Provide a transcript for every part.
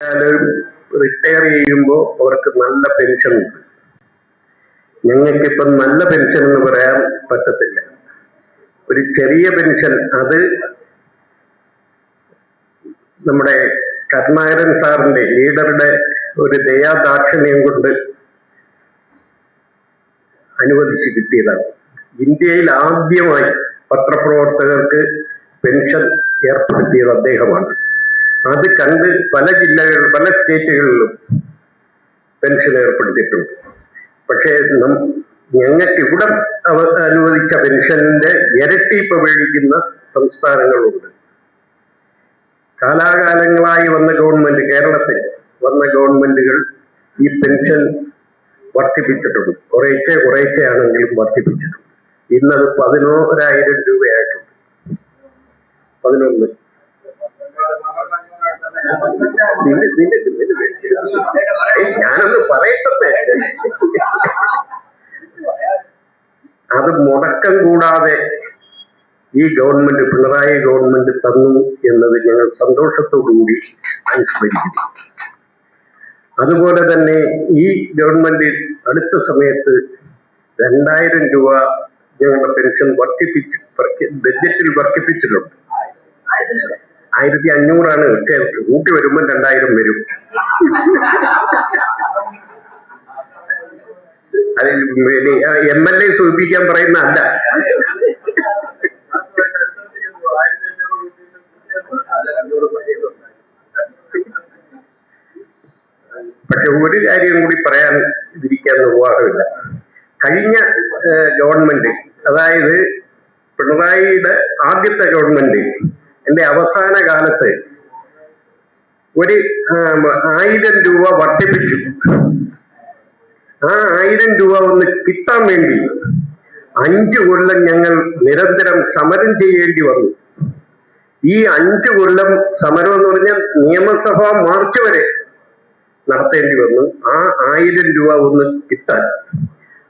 Retire ചെയ്യുമ്പോൾ അവർക്ക് നല്ല പെൻഷൻ ഉണ്ട്. ഞങ്ങൾക്കിപ്പം നല്ല പെൻഷൻ എന്ന് പറയാൻ പറ്റത്തില്ല. ഒരു ചെറിയ പെൻഷൻ, അത് നമ്മുടെ കരുണാകരൻ സാറിന്റെ ലീഡറുടെ ഒരു ദയാദാക്ഷിണ്യം കൊണ്ട് അനുവദിച്ച് കിട്ടിയതാണ്. ഇന്ത്യയിൽ ആദ്യമായി പത്രപ്രവർത്തകർക്ക് പെൻഷൻ ഏർപ്പെടുത്തിയത് അദ്ദേഹമാണ്. അത് കണ്ട് പല സ്റ്റേറ്റുകളിലും പെൻഷൻ ഏർപ്പെടുത്തിയിട്ടുണ്ട്. പക്ഷേ ഞങ്ങൾക്ക് ഇവിടെ അനുവദിച്ച പെൻഷന്റെ ഇരട്ടി ഇപ്പൊ മേടിക്കുന്ന സംസ്ഥാനങ്ങളുണ്ട്. കാലാകാലങ്ങളായി വന്ന ഗവൺമെന്റ്, കേരളത്തിൽ വന്ന ഗവൺമെന്റുകൾ ഈ പെൻഷൻ വർദ്ധിപ്പിച്ചിട്ടുണ്ട്. കുറേശ്ശെയാണെങ്കിലും വർദ്ധിപ്പിച്ചിട്ടുണ്ട്. ഇന്നത് 11,000 രൂപയായിട്ടുണ്ട്. 11. ഞാനൊന്ന് പറയട്ടെ. അത് മുടക്കം കൂടാതെ ഈ ഗവൺമെന്റ്, പിണറായി ഗവൺമെന്റ് തന്നു എന്നത് ഞങ്ങൾ സന്തോഷത്തോടുകൂടി അനുസ്മരിക്കുന്നു. അതുപോലെ തന്നെ ഈ ഗവൺമെന്റ് അടുത്ത സമയത്ത് 2,000 രൂപ ഞങ്ങളുടെ പെൻഷൻ ബഡ്ജറ്റിൽ വർദ്ധിപ്പിച്ചിട്ടുണ്ട്. 1,500 പക്ഷേ കൂട്ടി വരുമ്പോൾ 2,000 വരും. അത് MLA സൂചിപ്പിക്കാൻ പറയുന്നതല്ല. പക്ഷെ ഒരു കാര്യം കൂടി പറയാൻ ഇരിക്കാൻ നിർവാഹമില്ല. കഴിഞ്ഞ ഗവൺമെന്റ്, അതായത് പിണറായിയുടെ ആദ്യത്തെ ഗവൺമെന്റ് എന്റെ അവസാന കാലത്ത് ഒരു 1,000 രൂപ വർദ്ധിപ്പിച്ചു. ആ 1,000 രൂപ ഒന്ന് കിട്ടാൻ വേണ്ടി 5 കൊല്ലം ഞങ്ങൾ നിരന്തരം സമരം ചെയ്യേണ്ടി വന്നു. ഈ 5 കൊല്ലം സമരം എന്ന് പറഞ്ഞാൽ നിയമസഭാ മാർച്ച് വരെ നടത്തേണ്ടി വന്നു ആ 1,000 രൂപ ഒന്ന് കിട്ടാൻ.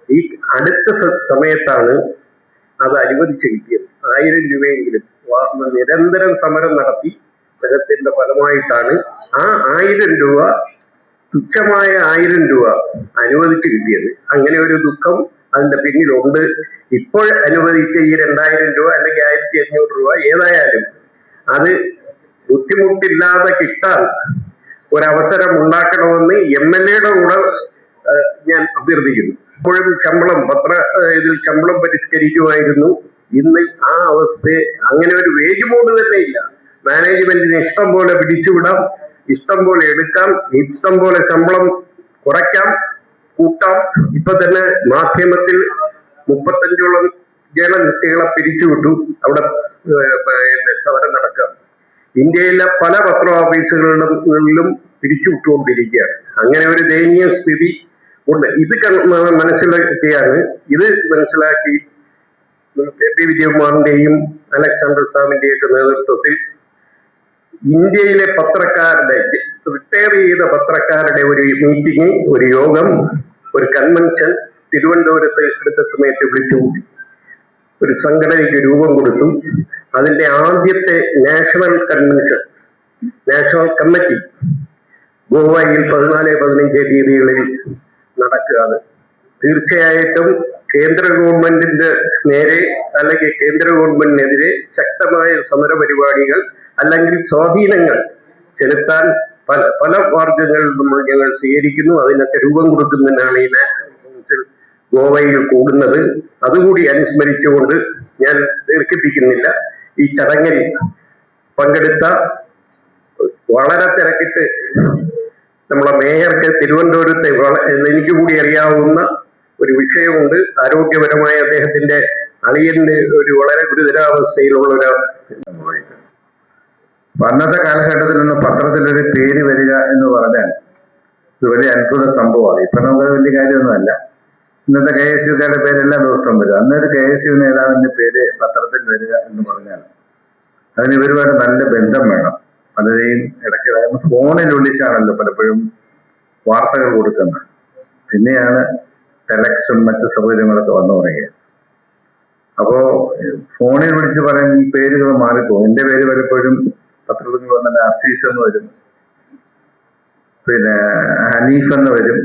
ഈ അടുത്ത സമയത്താണ് അത് അനുവദിച്ച് കിട്ടിയത്. 1,000 രൂപയെങ്കിലും നിരന്തരം സമരം നടത്തി സമരത്തിന്റെ ഫലമായിട്ടാണ് ആ 1,000 രൂപ, തുച്ഛമായ 1,000 രൂപ അനുവദിച്ച് കിട്ടിയത്. അങ്ങനെ ഒരു ദുഃഖം അതിന്റെ പിന്നിലുണ്ട്. ഇപ്പോൾ അനുവദിച്ച ഈ 2,000 രൂപ അല്ലെങ്കിൽ 1,500 രൂപ ഏതായാലും അത് ബുദ്ധിമുട്ടില്ലാതെ കിട്ടാൻ ഒരവസരം ഉണ്ടാക്കണമെന്ന് MLA-യുടെ കൂടെ ഞാൻ അഭ്യർത്ഥിക്കുന്നു. ഇപ്പോഴും ശമ്പളം പരിഷ്കരിക്കുമായിരുന്നു. ഇന്ന് ആ അവസ്ഥയെ അങ്ങനെ ഒരു വേജ് ബോർഡ് തന്നെ ഇല്ല. മാനേജ്മെന്റിന് ഇഷ്ടം പോലെ പിടിച്ചുവിടാം, ഇഷ്ടം പോലെ എടുക്കാം, ഇഷ്ടം പോലെ ശമ്പളം കുറയ്ക്കാം, കൂട്ടാം. ഇപ്പൊ തന്നെ മാധ്യമത്തിൽ 35ഓളം ജേർണലിസ്റ്റുകളെ പിരിച്ചുവിട്ടു. അവിടെ സമരം നടക്കാം. ഇന്ത്യയിലെ പല പത്ര ഓഫീസുകളിലും പിരിച്ചുവിട്ടുകൊണ്ടിരിക്കുകയാണ്. അങ്ങനെ ഒരു ദയനീയ സ്ഥിതി ഉണ്ട്. ഇത് മനസ്സിലാക്കി KP വിജയകുമാറിന്റെയും അലക്സാണ്ടർ സാമിന്റെയും ഒക്കെ നേതൃത്വത്തിൽ ഇന്ത്യയിലെ പത്രക്കാരുടെ, റിട്ടയർ ചെയ്ത പത്രക്കാരുടെ ഒരു മീറ്റിംഗ്, ഒരു യോഗം, ഒരു കൺവെൻഷൻ തിരുവനന്തപുരത്ത് അടുത്ത സമയത്ത് വിളിച്ചുകൂടി. ഒരു സംഘടനയ്ക്ക് രൂപം കൊടുത്തു. അതിന്റെ ആദ്യത്തെ നാഷണൽ കൺവെൻഷൻ, നാഷണൽ കമ്മിറ്റി ഗോവയിൽ 14-15 തീയതികളിൽ നടക്കുകയാണ്. തീർച്ചയായിട്ടും കേന്ദ്ര ഗവൺമെന്റിന്റെ നേരെ അല്ലെങ്കിൽ കേന്ദ്ര ഗവൺമെന്റിനെതിരെ ശക്തമായ സമര പരിപാടികൾ അല്ലെങ്കിൽ സ്വാധീനങ്ങൾ ചെലുത്താൻ പല മാർഗങ്ങൾ ഞങ്ങൾ സ്വീകരിക്കുന്നു. അതിനൊക്കെ രൂപം കൊടുക്കുന്നതിനാണ് ഈ നാഷണൽ കൗൺസിൽ ഗോവയിൽ കൂടുന്നത്. അതുകൂടി അനുസ്മരിച്ചുകൊണ്ട് ഞാൻ ദീർഘിപ്പിക്കുന്നില്ല. ഈ ചടങ്ങിൽ പങ്കെടുത്ത വളരെ തിരക്കിട്ട് നമ്മളെ മേയർക്ക് തിരുവനന്തപുരത്തെ എനിക്ക് കൂടി അറിയാവുന്ന ഒരു വിഷയമുണ്ട്. ആരോഗ്യപരമായ അദ്ദേഹത്തിന്റെ അളിയന്റെ ഒരു വളരെ ഗുരുതരാവസ്ഥയിലുള്ള ഒരു അന്നത്തെ കാലഘട്ടത്തിൽ നിന്ന് പത്രത്തിലൊരു പേര് വരിക എന്ന് പറഞ്ഞാൽ ഇത് വലിയ അത്ഭുത സംഭവമാണ്. ഇപ്പൊ നമുക്ക് വലിയ കാര്യമൊന്നുമല്ല. ഇന്നത്തെ KSUക്കാരുടെ പേര് എല്ലാ ദിവസവും വരും. അന്നൊരു KSU നേതാവിന്റെ പേര് പത്രത്തിൽ വരിക എന്ന് പറഞ്ഞാൽ അതിന് ഇവരുമായിട്ട് നല്ല ബന്ധം വേണം. പലരെയും ഇടയ്ക്ക് ഫോണിൽ വിളിച്ചാണല്ലോ പലപ്പോഴും വാർത്തകൾ കൊടുക്കുന്നത്. പിന്നെയാണ് ടെലക്സും മറ്റു സൗകര്യങ്ങളൊക്കെ വന്നു തുടങ്ങിയത്. അപ്പോ ഫോണിൽ വിളിച്ച് പറയും ഈ പേരുകൾ മാറിപ്പോകും. എന്റെ പേര് പലപ്പോഴും പത്രത്തിൽ വന്നിട്ട് അസീസ് എന്ന് വരും. പിന്നെ ഹനീഫ് എന്ന് വരും,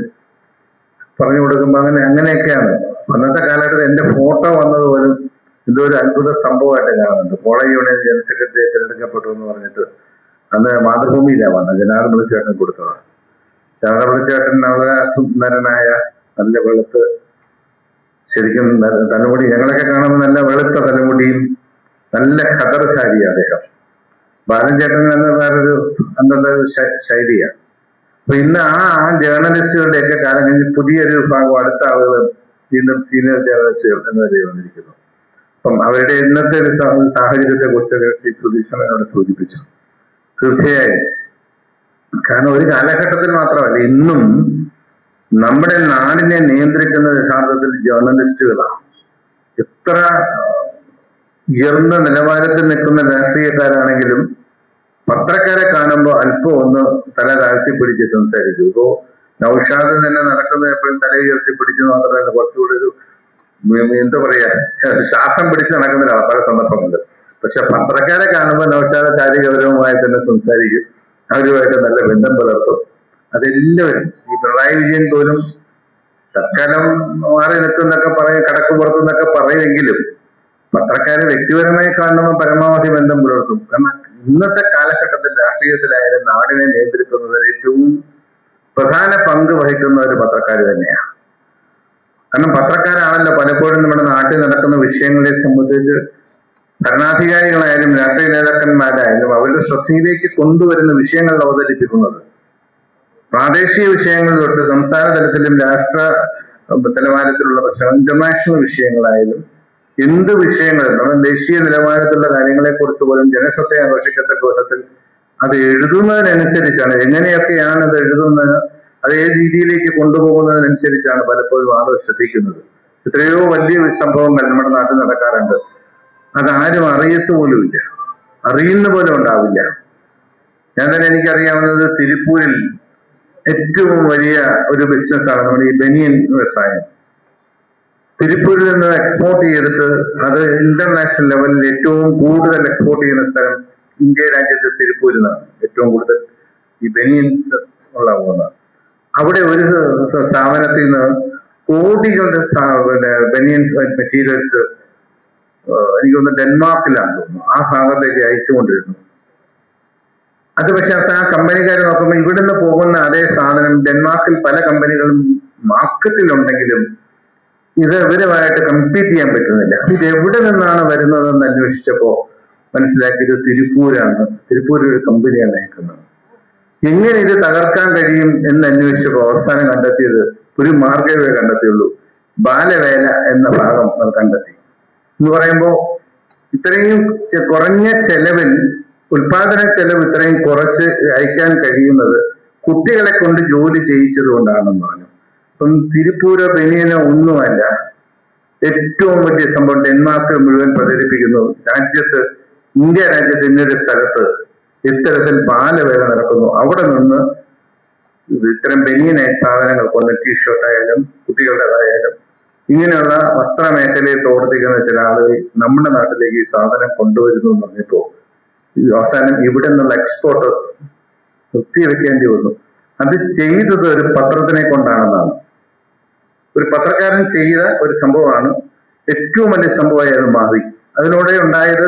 പറഞ്ഞു കൊടുക്കുമ്പോൾ അങ്ങനെയൊക്കെയാണ്. അന്നത്തെ കാലഘട്ടത്തിൽ എന്റെ ഫോട്ടോ വന്നത് പോലും എന്തോ ഒരു അത്ഭുത സംഭവമായിട്ട് കാണുന്നുണ്ട്. കോളേജ് യൂണിയൻ ജനറൽ സെക്രട്ടറി തിരഞ്ഞെടുക്കപ്പെട്ടു എന്ന് പറഞ്ഞിട്ട് അന്ന് മാതൃഭൂമിയിലാണ് വന്നത്. ജനാർദ്ദന ചേട്ടൻ കൊടുത്തതാണ്. ജനാർദ്ദന ചേട്ടൻ വളരെ സുന്ദരനായ, നല്ല വെളുത്ത്, ശരിക്കും തലമുടി ഞങ്ങളൊക്കെ കാണുമ്പോൾ നല്ല വെളുത്ത തലമുടിയും നല്ല ഖദർധാരിയാണ് അദ്ദേഹം. ബാലൻ ചേട്ടൻ എന്ന വേറൊരു അന്നത്തെ ശൈലിയാണ്. അപ്പൊ ഇന്ന് ആ ജേർണലിസ്റ്റുകളുടെ ഒക്കെ കാലം കഴിഞ്ഞ് പുതിയൊരു വിഭാഗം അടുത്ത ആളുകൾ വീണ്ടും സീനിയർ ജേർണലിസ്റ്റുകൾ എന്നവരെ വന്നിരിക്കുന്നു. അപ്പം അവരുടെ ഇന്നത്തെ ഒരു സാഹചര്യത്തെ കുറിച്ചൊക്കെ ശ്രീ സുധീഷൻ എന്നോട് സൂചിപ്പിച്ചു. തീർച്ചയായും, കാരണം ഒരു കാലഘട്ടത്തിൽ മാത്രമല്ല, ഇന്നും നമ്മുടെ നാടിനെ നിയന്ത്രിക്കുന്നത് യഥാർത്ഥത്തിൽ ജേർണലിസ്റ്റുകളാണ്. എത്ര ഉയർന്ന നിലവാരത്തിൽ നിൽക്കുന്ന രാഷ്ട്രീയക്കാരാണെങ്കിലും പത്രക്കാരെ കാണുമ്പോൾ അല്പം ഒന്ന് തല താഴ്ത്തിപ്പിടിച്ച് സംസാരിക്കും. ഇപ്പോ നൗഷാദ് തന്നെ നടക്കുന്നത് എപ്പോഴും തല ഉയർത്തിപ്പിടിച്ച് മാത്രമല്ല, കുറച്ചുകൂടി ഒരു എന്താ പറയാ, ശ്വാസം പിടിച്ച് നടക്കുന്നതാണ് പല സന്ദർഭങ്ങളിൽ. പക്ഷെ പത്രക്കാരെ കാണുമ്പോൾ നൗഷാദ് കാര്യഗൗരവമായി തന്നെ സംസാരിക്കും, അവരുമായിട്ട് നല്ല ബന്ധം പുലർത്തും. അതെല്ലാവരും, ഈ പിണറായി വിജയൻ പോലും തൽക്കാലം മാറി നിൽക്കുന്നൊക്കെ പറയും, കടക്കുപുറത്തുനിന്നൊക്കെ പറയുമെങ്കിലും പത്രക്കാരെ വ്യക്തിപരമായി കാണുമ്പോൾ പരമാവധി ബന്ധം പുലർത്തും. കാരണം ഇന്നത്തെ കാലഘട്ടത്തിൽ രാഷ്ട്രീയത്തിലായാലും നാടിനെ നിയന്ത്രിക്കുന്നതിൽ ഏറ്റവും പ്രധാന പങ്ക് വഹിക്കുന്ന ഒരു പത്രക്കാർ തന്നെയാണ്. കാരണം പത്രക്കാരാണല്ലോ പലപ്പോഴും നമ്മുടെ നാട്ടിൽ നടക്കുന്ന വിഷയങ്ങളെ സംബന്ധിച്ച് ഭരണാധികാരികളായാലും രാഷ്ട്രീയ നേതാക്കന്മാരായാലും അവരുടെ ശ്രദ്ധയിലേക്ക് കൊണ്ടുവരുന്ന വിഷയങ്ങൾ അവതരിപ്പിക്കുന്നത്. പ്രാദേശിക വിഷയങ്ങൾ തൊട്ട് സംസ്ഥാന തലത്തിലും രാഷ്ട്ര നിലവാരത്തിലുള്ള പ്രശ്നങ്ങൾ, ഇന്റർനാഷണൽ വിഷയങ്ങളായാലും എന്ത് വിഷയങ്ങളും നമ്മൾ ദേശീയ നിലവാരത്തിലുള്ള കാര്യങ്ങളെ കുറിച്ച് പോലും ജനശ്രദ്ധയെ ആകർഷിക്കത്തക്ക വിധത്തിൽ അത് എഴുതുന്നതിനനുസരിച്ചാണ്, എങ്ങനെയൊക്കെയാണ് അത് എഴുതുന്നത്, അത് ഏത് രീതിയിലേക്ക് കൊണ്ടുപോകുന്നതിനനുസരിച്ചാണ് പലപ്പോഴും ആളുകൾ ശ്രദ്ധിക്കുന്നത്. എത്രയോ വലിയ സംഭവങ്ങൾ നമ്മുടെ നാട്ടിൽ നടക്കാറുണ്ട്, അതാരും അറിയത്തുപോലുമില്ല, അറിയുന്ന പോലും ഉണ്ടാവില്ല. ഞാൻ തന്നെ എനിക്കറിയാവുന്നത് തിരുപ്പൂരിൽ ഏറ്റവും വലിയ ഒരു ബിസിനസ്സാണ് നമ്മുടെ ഈ ബനിയൻ വ്യവസായം. തിരുപ്പൂരിൽ നിന്ന് എക്സ്പോർട്ട് ചെയ്തിട്ട് അത് ഇന്റർനാഷണൽ ലെവലിൽ ഏറ്റവും കൂടുതൽ എക്സ്പോർട്ട് ചെയ്യുന്ന സ്ഥലം ഇന്ത്യ രാജ്യത്തെ തിരുപ്പൂരിൽ നിന്നാണ്. ഏറ്റവും കൂടുതൽ ഈ ബനിയൻസ് ഉള്ള പോകുന്നത്. അവിടെ ഒരു സ്ഥാപനത്തിൽ നിന്ന് കോടികളുടെ ബനിയൻസ് മെറ്റീരിയൽസ് എനിക്കൊന്ന് ഡെൻമാർക്കിലാണ് തോന്നുന്നു, ആ ഭാഗത്തേക്ക് അയച്ചുകൊണ്ടിരുന്നു. അത് പക്ഷെ ആ കമ്പനിക്കാർ നോക്കുമ്പോൾ ഇവിടുന്ന് പോകുന്ന അതേ സാധനം ഡെൻമാർക്കിൽ പല കമ്പനികളും മാർക്കറ്റിലുണ്ടെങ്കിലും ഇത് ഇവരുമായിട്ട് കമ്പീറ്റ് ചെയ്യാൻ പറ്റുന്നില്ല. ഇത് എവിടെ നിന്നാണ് വരുന്നതെന്ന് അന്വേഷിച്ചപ്പോ മനസ്സിലാക്കിയത് തിരുപ്പൂരാണ്. തിരുപ്പൂർ ഒരു കമ്പനിയാണ് അയക്കുന്നത്. എങ്ങനെ ഇത് തകർക്കാൻ കഴിയും എന്ന് അന്വേഷിച്ചപ്പോൾ അവസാനം കണ്ടെത്തിയത് ഒരു മാർഗവേ കണ്ടെത്തിയുള്ളൂ, ബാലവേല എന്ന ഭാഗം നമ്മൾ കണ്ടെത്തി. എന്ന് പറയുമ്പോൾ ഇത്രയും കുറഞ്ഞ ചെലവിൽ, ഉൽപാദന ചെലവ് ഇത്രയും കുറച്ച് അയക്കാൻ കഴിയുന്നത് കുട്ടികളെ കൊണ്ട് ജോലി ചെയ്യിച്ചത് കൊണ്ടാണെന്ന് പറഞ്ഞു. അപ്പം തിരുപ്പൂരോ ബനിയനോ ഒന്നുമല്ല, ഏറ്റവും വലിയ സംഭവം ഡെൻമാർക്ക് മുഴുവൻ പ്രചരിപ്പിക്കുന്നു. രാജ്യത്ത്, ഇന്ത്യ രാജ്യത്ത് ഇന്നൊരു സ്ഥലത്ത് ഇത്തരത്തിൽ ബാലവേല നടക്കുന്നു, അവിടെ നിന്ന് ഇത്തരം ബനിയൻ സാധനങ്ങൾ കൊണ്ട് ടീഷർട്ടായാലും കുട്ടികളുടേതായാലും ഇങ്ങനെയുള്ള വസ്ത്രമേഖലയെ പ്രവർത്തിക്കുന്ന ചില ആളുകൾ നമ്മുടെ നാട്ടിലേക്ക് ഈ സാധനം കൊണ്ടുവരുന്നു എന്ന് പറഞ്ഞപ്പോ അവസാനം ഇവിടെ നിന്നുള്ള എക്സ്പോർട്ട് നിർത്തിവെക്കേണ്ടി വന്നു. അത് ചെയ്തത് ഒരു പത്രത്തിനെ കൊണ്ടാണെന്നാണ്. ഒരു പത്രക്കാരൻ ചെയ്ത ഒരു സംഭവമാണ് ഏറ്റവും വലിയ സംഭവമായി അത് മാറി. അതിലൂടെ ഉണ്ടായത്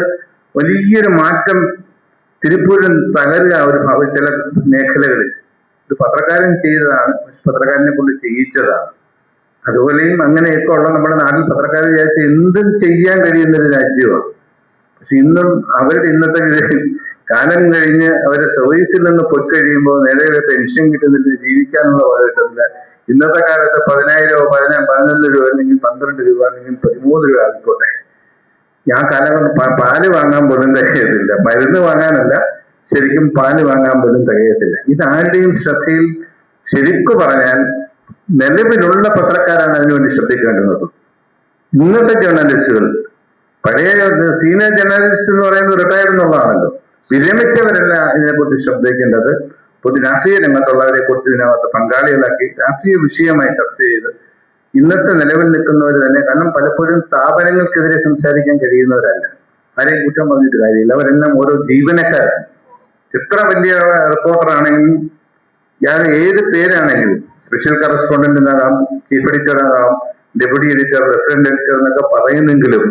വലിയൊരു മാറ്റം. തിരുപ്പൂരിൽ തകരുക ഒരു ചില മേഖലകളിൽ ഒരു പത്രക്കാരൻ ചെയ്തതാണ്, പത്രക്കാരനെ കൊണ്ട് ചെയ്യിച്ചതാണ്. അതുപോലെയും അങ്ങനെയൊക്കെ ഉള്ള നമ്മുടെ നാട്ടിൽ പത്രക്കാർ വിചാരിച്ച എന്തും ചെയ്യാൻ കഴിയുന്നൊരു രാജ്യമാണ്. പക്ഷെ ഇന്നും അവരുടെ ഇന്നത്തെ കാലം കഴിഞ്ഞ് അവരുടെ സർവീസിൽ നിന്ന് പോയി കഴിയുമ്പോൾ നേരെ പെൻഷൻ കിട്ടുന്നില്ല, ജീവിക്കാനുള്ള പോലെ കിട്ടുന്നില്ല. ഇന്നത്തെ കാലത്ത് 10,000 11 രൂപ അല്ലെങ്കിൽ 12 രൂപ അല്ലെങ്കിൽ 13 രൂപ ആയിക്കോട്ടെ, ഞാൻ കാലം കൊണ്ട് പാല് വാങ്ങാൻ പോലും തികയത്തില്ല. മരുന്ന് വാങ്ങാനല്ല, ശരിക്കും പാല് വാങ്ങാൻ പോലും തികയത്തില്ല. ഇതാരുടെയും ശ്രദ്ധയിൽ ശരിക്കു പറഞ്ഞാൽ നിലവിലുള്ള പത്രക്കാരാണ് അതിനുവേണ്ടി ശ്രദ്ധിക്കേണ്ടുന്നത്. ഇന്നത്തെ ജേർണലിസ്റ്റുകൾ, പഴയ സീനിയർ ജേർണലിസ്റ്റ് എന്ന് പറയുന്നത് റിട്ടയർഡ് എന്നുള്ളതാണല്ലോ, വിരമിച്ചവരല്ല ഇതിനെക്കുറിച്ച് ശ്രദ്ധിക്കേണ്ടത്. പൊതു രാഷ്ട്രീയ രംഗത്തുള്ളവരെ കുറിച്ച് ഇതിനകത്ത് പങ്കാളികളാക്കി രാഷ്ട്രീയ വിഷയമായി ചർച്ച ചെയ്ത് ഇന്നത്തെ നിലവിൽ നിൽക്കുന്നവർ തന്നെ, കാരണം പലപ്പോഴും സ്ഥാപനങ്ങൾക്കെതിരെ സംസാരിക്കാൻ കഴിയുന്നവരല്ല, ആരെയും കുറ്റം പറഞ്ഞിട്ട് കാര്യമില്ല, അവരെല്ലാം ഓരോ ജീവനക്കാരാണ്. എത്ര വലിയ റിപ്പോർട്ടർ ആണെങ്കിലും ഞാൻ ഏത് പേരാണെങ്കിലും സ്പെഷ്യൽ കറസ്പോണ്ടന്റ് എന്നാകാം, ചീഫ് എഡിറ്റർ ആകാം, ഡെപ്യൂട്ടി എഡിറ്റർ, റെസിഡന്റ് എഡിറ്റർ എന്നൊക്കെ പറയുന്നെങ്കിലും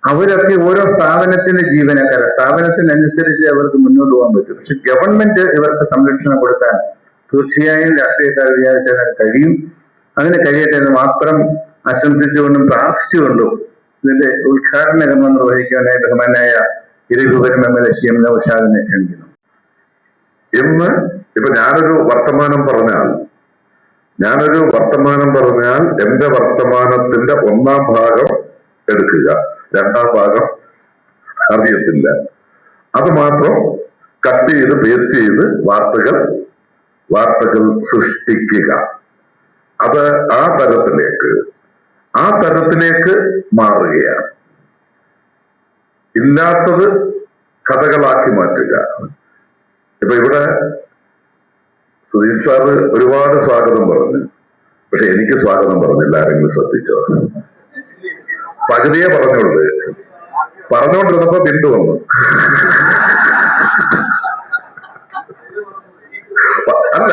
അവരൊക്കെ ഓരോ സ്ഥാപനത്തിന്റെ ജീവനക്കാരാണ്. സ്ഥാപനത്തിനനുസരിച്ച് അവർക്ക് മുന്നോട്ട് പോകാൻ പറ്റും. പക്ഷെ ഗവൺമെന്റ് ഇവർക്ക് സംരക്ഷണം കൊടുക്കാൻ തീർച്ചയായും രാഷ്ട്രീയക്കാർ വിചാരിച്ചാൽ കഴിയും. അതിന് കഴിയട്ടെ എന്ന് മാത്രം ആശംസിച്ചുകൊണ്ടും പ്രാർത്ഥിച്ചുകൊണ്ടും ഇതിന്റെ ഉദ്ഘാടന കർമ്മം നിർവഹിക്കാനായി ബഹുമാനായ ഇരവിപുരം MLA ശ്രീ എം നൗഷാദിനെ ക്ഷണിക്കുന്നു. ഇന്ന് ഇപ്പൊ ഞാനൊരു വർത്തമാനം പറഞ്ഞാൽ എന്റെ വർത്തമാനത്തിന്റെ ഒന്നാം ഭാഗം എടുക്കുക, രണ്ടാം ഭാഗം അറിയത്തില്ല. അത് മാത്രം കട്ട് ചെയ്ത് പേസ്റ്റ് ചെയ്ത് വാർത്തകൾ സൃഷ്ടിക്കുക. അത് ആ തരത്തിലേക്ക് മാറുകയാണ്. ഇല്ലാത്തത് കഥകളാക്കി മാറ്റുക. ഇപ്പൊ ഇവിടെ സുധീഷ് സാറ് ഒരുപാട് സ്വാഗതം പറഞ്ഞു, പക്ഷെ എനിക്ക് സ്വാഗതം പറഞ്ഞില്ല. ആരെങ്കിലും ശ്രദ്ധിച്ചോ? പകുതിയെ പറഞ്ഞുകൊണ്ടിരുന്നപ്പോ പിന്തു വന്നു. അല്ല,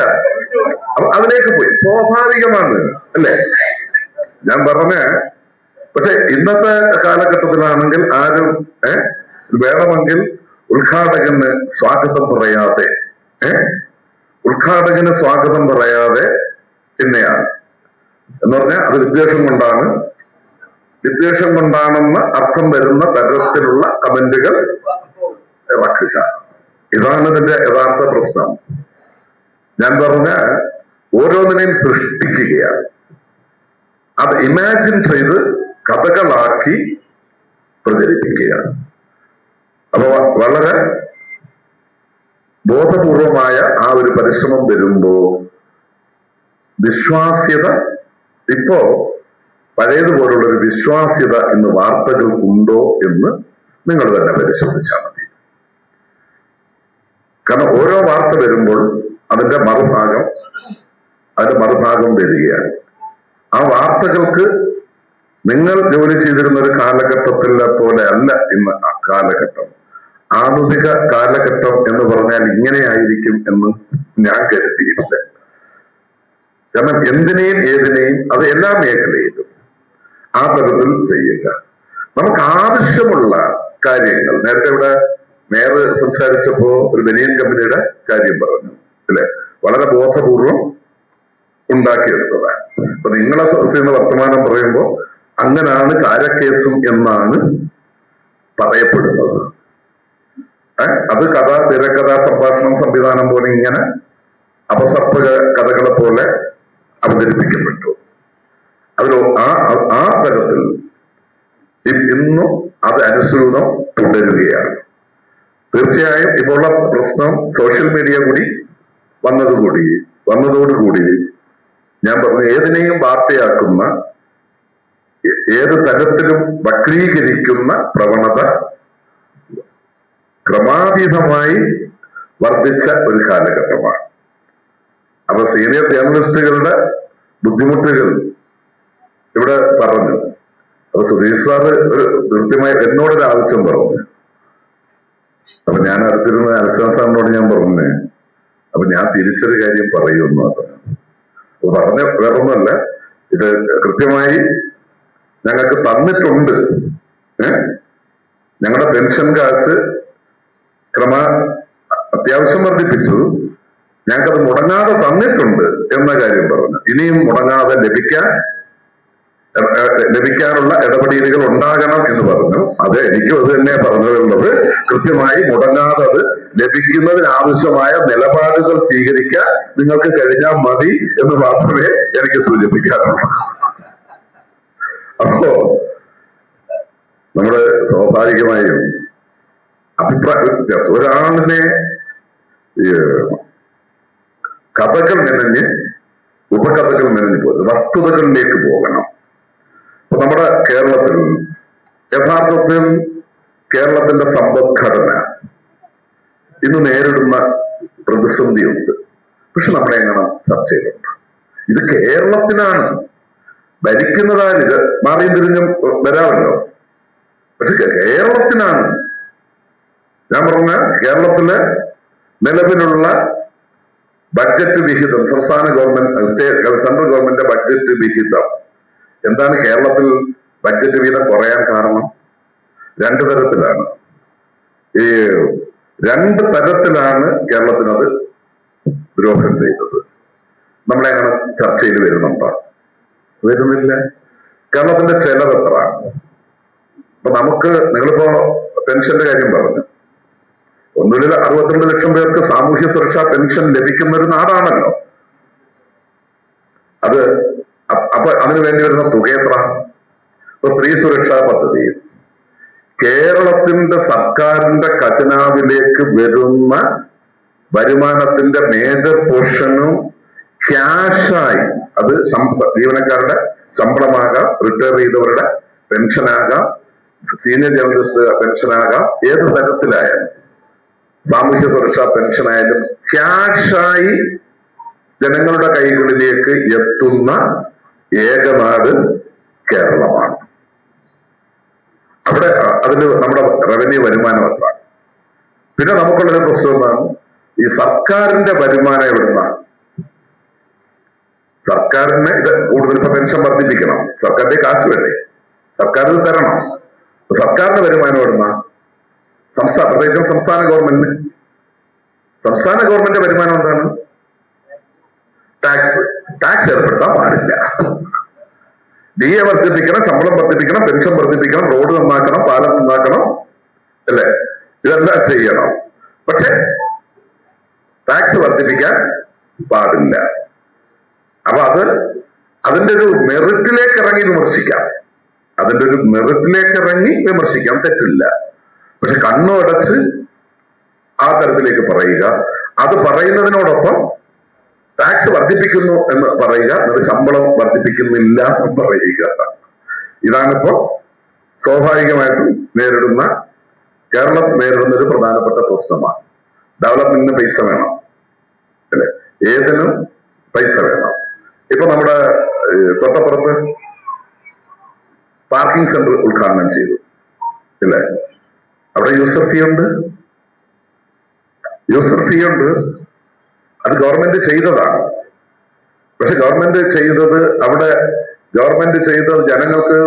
അതിലേക്ക് പോയി. സ്വാഭാവികമാണ് അല്ലേ? ഞാൻ പക്ഷെ ഇന്നത്തെ കാലഘട്ടത്തിലാണെങ്കിൽ ആരും വേണമെങ്കിൽ ഉദ്ഘാടകന് സ്വാഗതം പറയാതെ പിന്നെയാണ് എന്ന് പറഞ്ഞാൽ അത് വിദ്വേഷം കൊണ്ടാണെന്ന് അർത്ഥം വരുന്ന തരത്തിലുള്ള കമന്റുകൾ ഇറക്കുക. ഇതാണ് ഇതിന്റെ യഥാർത്ഥ പ്രശ്നം. ഞാൻ ഓരോന്നിനെയും സൃഷ്ടിക്കുകയാണ്. അത് ഇമാജിൻ ചെയ്ത് കഥകളാക്കി പ്രചരിപ്പിക്കുകയാണ്. അപ്പൊ വളരെ ബോധപൂർവമായ ആ ഒരു പരിശ്രമം വരുമ്പോ വിശ്വാസ്യത, ഇപ്പോ പഴയതുപോലുള്ള ഒരു വിശ്വാസ്യത ഇന്ന് വാർത്തകൾ ഉണ്ടോ എന്ന് നിങ്ങൾ തന്നെ പരിശോധിച്ചാൽ മതി. കാരണം ഓരോ വാർത്ത വരുമ്പോൾ അതിന്റെ മറുഭാഗം വരികയാണ്. ആ വാർത്തകൾക്ക് നിങ്ങൾ ജോലി ചെയ്തിരുന്ന ഒരു കാലഘട്ടത്തിലെ പോലെ അല്ല ഇന്ന് ആ കാലഘട്ടം. ആധുനിക കാലഘട്ടം എന്ന് പറഞ്ഞാൽ ഇങ്ങനെയായിരിക്കും എന്ന് ഞാൻ കരുതിയില്ല. കാരണം എന്തിനേയും ഏതിനേയും അത് എല്ലാ മേഖലയിലും ആ തരത്തിൽ ചെയ്യുക. നമുക്ക് ആവശ്യമുള്ള കാര്യങ്ങൾ, നേരത്തെ ഇവിടെ മേയർ സംസാരിച്ചപ്പോ ഒരു ബനിയൻ കമ്പനിയുടെ കാര്യം പറഞ്ഞു അല്ലെ, വളരെ ബോധപൂർവം ഉണ്ടാക്കിയെടുത്തതാണ്. അപ്പൊ നിങ്ങളെ ചെയ്യുന്ന വർത്തമാനം പറയുമ്പോൾ അങ്ങനാണ് ചാരക്കേസും എന്നാണ് പറയപ്പെടുന്നത്. അത് തിരക്കഥ, സംഭാഷണം, സംവിധാനം പോലെ ഇങ്ങനെ അപസർപ്പക കഥകളെ പോലെ അവതരിപ്പിക്കപ്പെട്ടു. അതിൽ ആ തരത്തിൽ ഇന്നും അത് അനുസൃതം തുടരുകയാണ്. തീർച്ചയായും ഇപ്പോഴുള്ള പ്രശ്നം സോഷ്യൽ മീഡിയ വന്നതോടുകൂടി ഞാൻ പറഞ്ഞു, ഏതിനെയും വാർത്തയാക്കുന്ന, ഏത് തരത്തിലും വക്രീകരിക്കുന്ന പ്രവണത ക്രമാതീതമായി വർദ്ധിച്ച ഒരു കാലഘട്ടമാണ്. അപ്പൊ സീനിയർ ജേർണലിസ്റ്റുകളുടെ ബുദ്ധിമുട്ടുകൾ ഇവിടെ പറഞ്ഞു. അപ്പൊ സുധീഷ് സാറ് ഒരു കൃത്യമായി എന്നോടൊരു ആവശ്യം പറഞ്ഞു. അപ്പൊ ഞാൻ അടുത്തിരുന്ന അൽസാൻ സാറിനോട് ഞാൻ പറഞ്ഞേ, അപ്പൊ ഞാൻ തിരിച്ചൊരു കാര്യം പറയുമെന്ന് പറഞ്ഞു. അപ്പൊ പറഞ്ഞ വേറൊന്നുമല്ല, ഇത് കൃത്യമായി ഞങ്ങൾക്ക് തന്നിട്ടുണ്ട്. ഞങ്ങളുടെ പെൻഷൻ കാശ് അത്യാവശ്യം വർദ്ധിപ്പിച്ചു, ഞങ്ങൾക്കത് മുടങ്ങാതെ തന്നിട്ടുണ്ട് എന്ന കാര്യം പറഞ്ഞു. ഇനിയും മുടങ്ങാതെ ലഭിക്കാനുള്ള ഇടപെടലുകൾ ഉണ്ടാകണം എന്ന് പറഞ്ഞു. അത് എനിക്കും അത് തന്നെ പറഞ്ഞുള്ളത്. കൃത്യമായി മുടങ്ങാതെ അത് ലഭിക്കുന്നതിനാവശ്യമായ നിലപാടുകൾ സ്വീകരിക്കാൻ നിങ്ങൾക്ക് കഴിഞ്ഞാൽ മതി എന്ന് മാത്രമേ എനിക്ക് സൂചിപ്പിക്കാനുള്ളൂ. അപ്പോ നമ്മുടെ സ്വാഭാവികമായും അഭിപ്രായ വ്യത്യാസം, ഒരാളിനെ കഥകൾ മെനഞ്ഞ് ഉപകഥകൾ മെനഞ്ഞു പോകുന്നത് വസ്തുതകളിലേക്ക് പോകണം. അപ്പൊ നമ്മുടെ കേരളത്തിൽ യഥാർത്ഥത്തിൽ കേരളത്തിന്റെ സമ്പദ്ഘടന ഇന്ന് നേരിടുന്ന പ്രതിസന്ധിയുണ്ട്. പക്ഷെ നമ്മളെ എങ്ങനെ ചർച്ച ചെയ്തിട്ടുണ്ട്? ഇത് കേരളത്തിനാണ്, ഭരിക്കുന്നതാണ്. ഇത് മാറിയും തിരിഞ്ഞും വരാമല്ലോ. പക്ഷെ കേരളത്തിനാണ്. ഞാൻ പറഞ്ഞ കേരളത്തിലെ നിലവിലുള്ള ബഡ്ജറ്റ് വിഹിതം, സംസ്ഥാന ഗവൺമെന്റ് സെൻട്രൽ ഗവൺമെന്റിന്റെ ബഡ്ജറ്റ് വിഹിതം എന്താണ് കേരളത്തിൽ ബഡ്ജറ്റ് വീതം കുറയാൻ കാരണം? രണ്ടു തരത്തിലാണ്. ഈ രണ്ട് തരത്തിലാണ് കേരളത്തിനത് ദ്രോഹം ചെയ്തത്. നമ്മളെ അങ്ങനെ ചർച്ചയിൽ വരുന്നുണ്ടോ? വരുന്നില്ല. കേരളത്തിന്റെ ചെലവ് എത്രയാണ്? അപ്പൊ നമുക്ക്, നിങ്ങളിപ്പോ പെൻഷന്റെ കാര്യം പറഞ്ഞു, 1.62 ലക്ഷം പേർക്ക് സാമൂഹ്യ സുരക്ഷാ പെൻഷൻ ലഭിക്കുന്ന ഒരു നാടാണല്ലോ അത്. അപ്പൊ അതിനു വേണ്ടി വരുന്ന തുക എത്ര? ഇപ്പൊ സ്ത്രീ സുരക്ഷാ പദ്ധതി കേരളത്തിന്റെ സർക്കാരിന്റെ ഖജനാവിലേക്ക് വരുന്ന വരുമാനത്തിന്റെ മേജർ പോർഷനും ക്യാഷായി, അത് ജീവനക്കാരുടെ ശമ്പളമാകാം, റിട്ടയർ ചെയ്തവരുടെ പെൻഷനാകാം, സീനിയർ ജേർണലിസ്റ്റ് പെൻഷനാകാം, ഏത് തരത്തിലായാലും സാമൂഹ്യ സുരക്ഷാ പെൻഷനായാലും ക്യാഷായി ജനങ്ങളുടെ കൈകളിലേക്ക് എത്തുന്ന ഏകനാട് കേരളമാണ്. അവിടെ അതിന് നമ്മുടെ റവന്യൂ വരുമാനം എത്ര? പിന്നെ നമുക്കുള്ളൊരു പ്രശ്നം എന്താണ്? ഈ സർക്കാരിന്റെ വരുമാനം എവിടുന്നാണ്? സർക്കാരിന് ഇത് കൂടുതൽ ഇപ്പൊ പെൻഷൻ വർദ്ധിപ്പിക്കണം, സർക്കാരിന്റെ കാശ് വേണ്ടേ, സർക്കാരിന് തരണം. സർക്കാരിന്റെ വരുമാനം എവിടുന്ന? പ്രത്യേകിച്ചും സംസ്ഥാന ഗവൺമെന്റ് വരുമാനം എന്താണ്? ടാക്സ് ഏർപ്പെടുത്താൻ പാടില്ല. DA വർദ്ധിപ്പിക്കണം, ശമ്പളം വർദ്ധിപ്പിക്കണം, പെൻഷൻ വർദ്ധിപ്പിക്കണം, റോഡ് നന്നാക്കണം, പാലം നന്നാക്കണം, അല്ലേ? ഇതെല്ലാം ചെയ്യണം. പക്ഷെ ടാക്സ് വർദ്ധിപ്പിക്കാൻ പാടില്ല. അപ്പൊ അതിന്റെ ഒരു മെറിറ്റിലേക്ക് ഇറങ്ങി വിമർശിക്കാം, തെറ്റില്ല. പക്ഷെ കണ്ണുടച്ച് ആ തരത്തിലേക്ക് പറയുക, അത് പറയുന്നതിനോടൊപ്പം ടാക്സ് വർദ്ധിപ്പിക്കുന്നു എന്ന് പറയുക, അത് ശമ്പളം വർദ്ധിപ്പിക്കുന്നില്ല എന്ന് പറയുക, ഇതാണിപ്പോ സ്വാഭാവികമായിട്ടും കേരളം നേരിടുന്ന ഒരു പ്രധാനപ്പെട്ട പ്രശ്നമാണ്. ഡെവലപ്മെന്റിന് പൈസ വേണം, അല്ലെ? ഏതിനും പൈസ വേണം. ഇപ്പൊ നമ്മുടെ തൊട്ടപ്പുറത്ത് പാർക്കിംഗ് സെന്റർ ഉദ്ഘാടനം ചെയ്തു, ഇല്ലേ? അവിടെ യൂസർ ഫീ ഉണ്ട്. അത് ഗവൺമെന്റ് ചെയ്തതാണ്. പക്ഷെ ഗവൺമെന്റ് ചെയ്തത് ജനങ്ങൾക്ക്,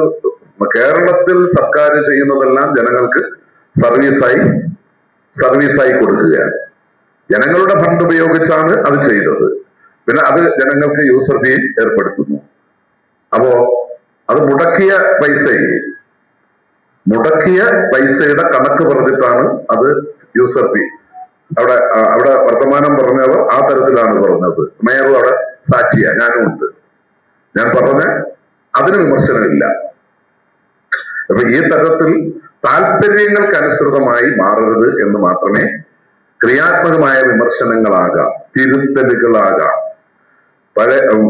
കേരളത്തിൽ സർക്കാർ ചെയ്യുന്നതെല്ലാം ജനങ്ങൾക്ക് സർവീസായി കൊടുക്കുകയാണ്. ജനങ്ങളുടെ ഫണ്ട് ഉപയോഗിച്ചാണ് അത് ചെയ്തത്. പിന്നെ അത് ജനങ്ങൾക്ക് യൂസർ ഫീ ഏർപ്പെടുത്തുന്നു. അപ്പോ അത് മുടക്കിയ പൈസയുടെ കണക്ക് പറഞ്ഞിട്ടാണ് അത് യൂസർ ഫീ. അവിടെ വർത്തമാനം പറഞ്ഞവർ ആ തരത്തിലാണ് പറഞ്ഞത്. മേയറും അവിടെ സാക്ഷിയാ, ഞാനും ഉണ്ട്. ഞാൻ പറഞ്ഞ അതിന് വിമർശനമില്ല. അപ്പൊ ഈ തരത്തിൽ താല്പര്യങ്ങൾക്കനുസൃതമായി മാറരുത് എന്ന് മാത്രമേ, ക്രിയാത്മകമായ വിമർശനങ്ങളാകാം, തിരുത്തലുകളാകാം.